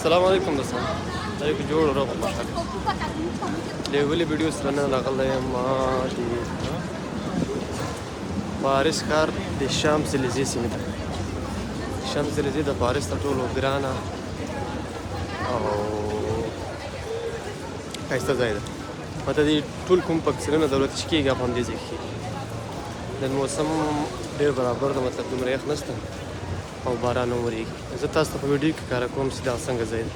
السلام علیکم دوستان. دا یو جوړ روغ خوشاله. د ولې ویډیو سره نه راغلی ما د پاریس ښار د شامزلیزې سیمې ته. شامزلیزې د پاریس تر ټولو ګرانه او ښایسته ځای ده. ماته د ټول کوم پکسرونه ضرورت چې کېږي په همدې ځای کې کېږي. نن موسم ډېر برابر ده، مطلب دومره یخ نشته او باران هم ورېږي. زه تاسو ته په ویډیو کې ښکاره کوم چې دا څنګه ځای دی.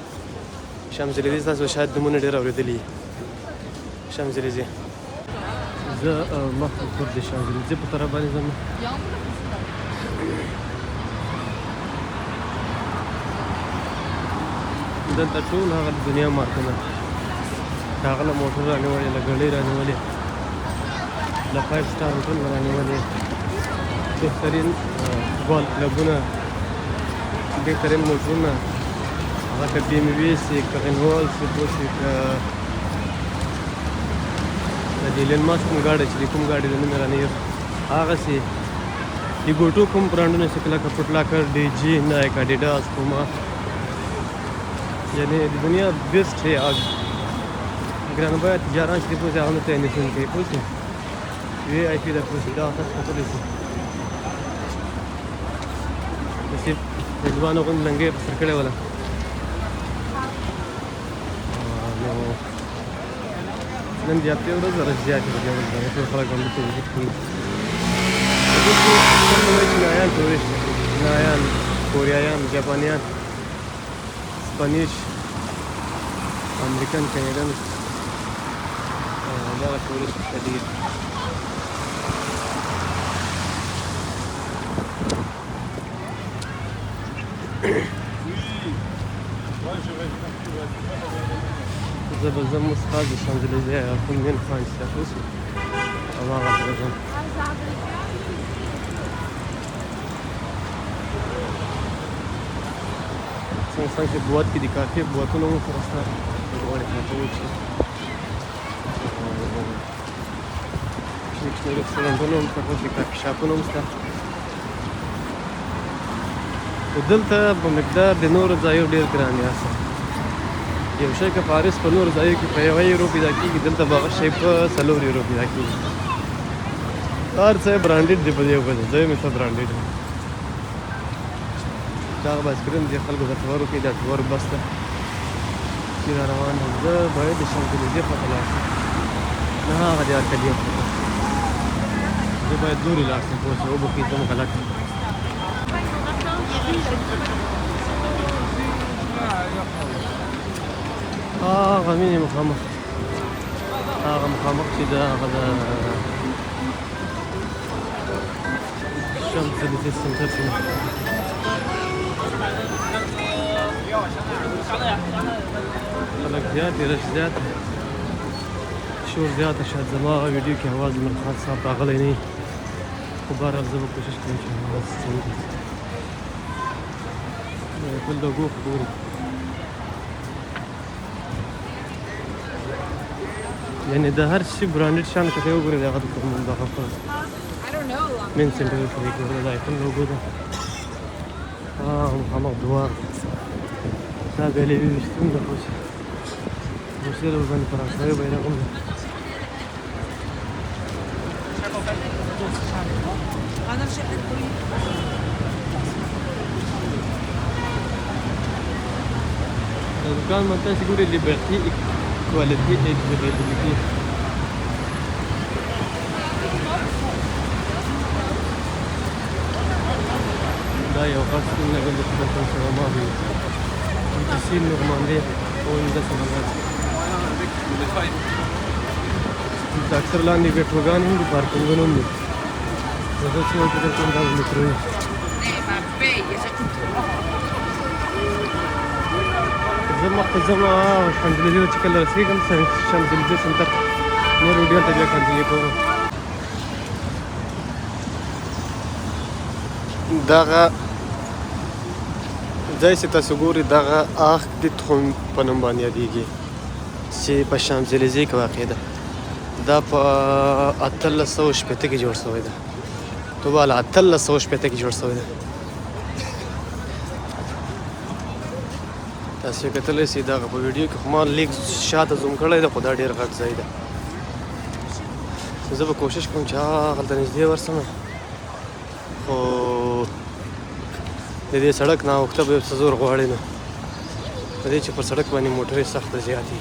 شامزلیزې تاسو شاید نومونه ډېر اورېدلي شامزلیزې. زه مخکې پر د شامزلیزې په طرف باندې ځم. دلته ټول هغه د دنیا مارکونه د هغه له موټر رانیولې، له ګړۍ رانیولې، له 5 سټار هوټل نه رانیولې، بهترین فوټبال کلبونه، بهترین موټرونه، هغه که بي ام وي سي، که رینوال سي، بوسي، که د ایلن ماسک کوم ګاډی چې د کوم ګاډي د نوم یې رانیو هغسې د ګوټو کوم برانډونه چې لکه فوټلاکر، ډي جي، نایک، اډیډاس، پوما، یعنې د دنیا بیسټ ګرانه بیه تجاران چې دی پوه شي هغه نه ته یې نشون کوي پوه شي. وی آی پي ده پوه شي دا تاسو کتلی شي. داسې رضوانو غوندې لنګۍ یې په سر کړې وله. نو نن د هفتې ورځ رش زیاتې په دې ورځ باندې ټول خلک همدلته وزټ کوي. دلته څنګه وایي چینایان ټورسټ، چینایان، کوریایان، جاپانیان، سپانیش، امریکن، کینیډن، دغه ټورسټ ډېر. زه به ځم اوس خاص د شامزلیزې کوم مین فرانس ته اوس او هغه ته ځم. څنګه چې بوات کې د کافي بواتونه مو سره شته غواړې کافه وڅښي. شنه شنه رستورانټونه هم شته، د کافي شاپونه هم شته. خو دلته په مقدار د نورو ځایو ډېر ګران یاست. یو شی که پاریس په نورو ځایو کې په 1 یورو پیدا کېږي، دلته به هغه شی په 4 یورو پیدا کېږي. هر څه یې برانډېډ دی په دې وجه، ځای مې ښه برانډېډ دی. دا هغه بایسکلونه دي خلکو د ټورو کې، دا ټور بس ده چې را روان یم. زه باید د شامزلیزې خواته لاړ شم، نه هغه د ارکادیې خواته. زه باید لورې لاړ شم پوه شوې، وبښئ زه م غلط یم. هغه مینې مخامخ، هغه مخامخ چې ده هغه د شامزلیزې سنټر کې خلک زیات دي، رش زیات دی، شور زیاته. شاید زما هغه ویډیو کې اواز عمر خان صاحب راغلی نه وي، خو بهرحال زه به کوشش کوم چې اواز صحیح دی. ټول د اوږو خبرې، یعنې د هر شي برانډېډ شان که ته یې وګورې د هغه دغه مین سنټر کې دی ګوره د آیفون لوګو ده. مخامخ دوار دا ګالري ویشتون ده پوه شي، روسیې له ورباندې فرانسوي بیرغ هم ده. د دوکان ماته چې ګورې لیبرټي ایکوالټي ایکزیبیلیټي، دا یو خاص لګل د خپل سره ما وي تسین نورماندي او داسې حالات. دلته اکثر لاندې میټروګان هم دي، پارکینګونه هم دي. زه چې یو فکر کوم دا به میټرو وي. زه مخکې ځم شامزلیزې ته چې کله رسېږم شامزلیزې سنټر نور ویډیو ته بیا کنټینیو کوم. دغه ځای چې تاسو ګورئ دغه آرک د تروم په نوم باندې یادېږي چې په شامزلیزې کې واقع ده. دا په 1860 کې جوړ شوی ده. تو بالا 1860 کې جوړ شوی ده. تاسې کتلی سئ دغه په ویډیو کې خو ما لیک شاته زوم کړی دی خو دا ډېر غټ ځای دی زه به کوشش کوم چې هغلته نږدې ورسم خو د دې سړک ناوخته به یو څه زور غواړي نو په دې چې پر سړک باندې موټرې سخته زیاتې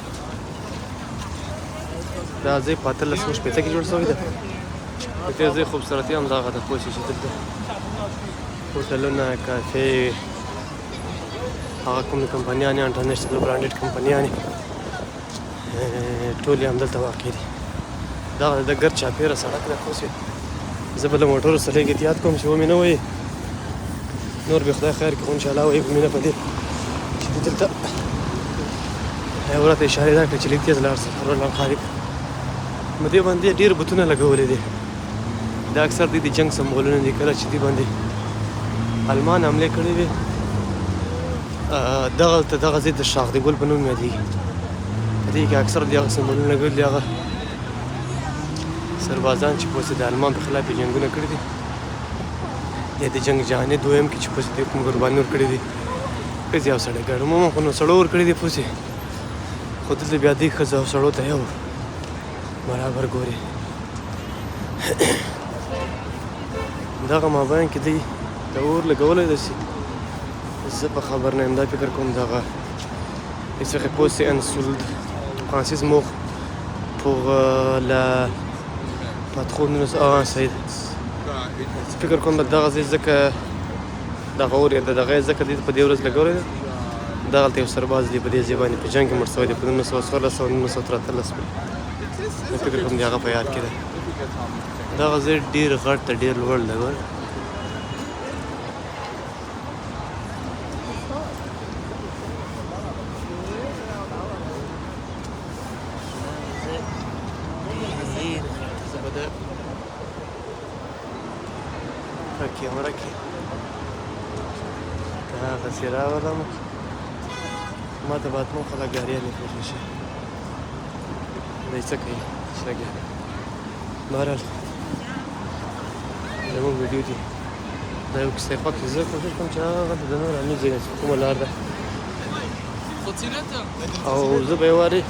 دا ځای په 1860 کې جوړ شوی دی د دې ځای خوبصورتي همدغه ده پوه شئ چې دلته هوټلونه کافې هغه کومې کمپنیانې انټرنیشنل برانډډ کمپنیانې ټولې همدلته واقع دي دغه د ګرد چاپېره سړک ده پوه شئ زه به له موټرو سره لږ احتیاط کوم چې ومې نه وایي نور به خدای خیر کړي خو انشاءالله وایي به مې نه په دې چې دې دلته راته اشارې دا کړې چې لږ تېز لاړ سه الله خالق په دې باندې ډېر بوتونه لګولي دي دا اکثر د جنګ سمبولونه دي کله چې دې باندې المان حملې کړې وي دغه ځای د شاخ د ګل په نوم یادېږي په دې کې اکثر د هغه سمبولونه لګولي دي هغه سربازان چې پوه د المان په خلاف یې جنګونه کړي دي یا د جنګ جهاني دویم کې چې پوه دې کوم قرباني ورکړي دي ښځې او سړی ګډ عموما خو نو سړو ورکړي دي پوه خو دلته بیا دې ښځه او سړو ته یو برابر ګوري دغه مابین کې دی د اور لګولی داسې زه په خبر نه یم دا فکر کوم دغه ich serais posé un solde francismo pour la patronne سعید فکر کوم دغه ځای ځکه دغه اور یا دغه ځکه دې په دې ورځ لګولی دی دغلته یو سرباز دی په دې ځای باندې په جنګ کې مړ شوی دی په 1914 او 1913 کې زه فکر کوم د هغه په یاد کې دی دغه ځای ډېر غټ ته ډېر لوړ دی ګوره کیمره کې هغسې راغلم ما ته باید مو خلک ګاریانې پوه شي دی څه کوي شګې بهرحال زموږ ویډیو دي دا یو کیسه خوښ زه کوشش کوم چې هغه د نور علي ځای کومه لار ده او زه به یې وارې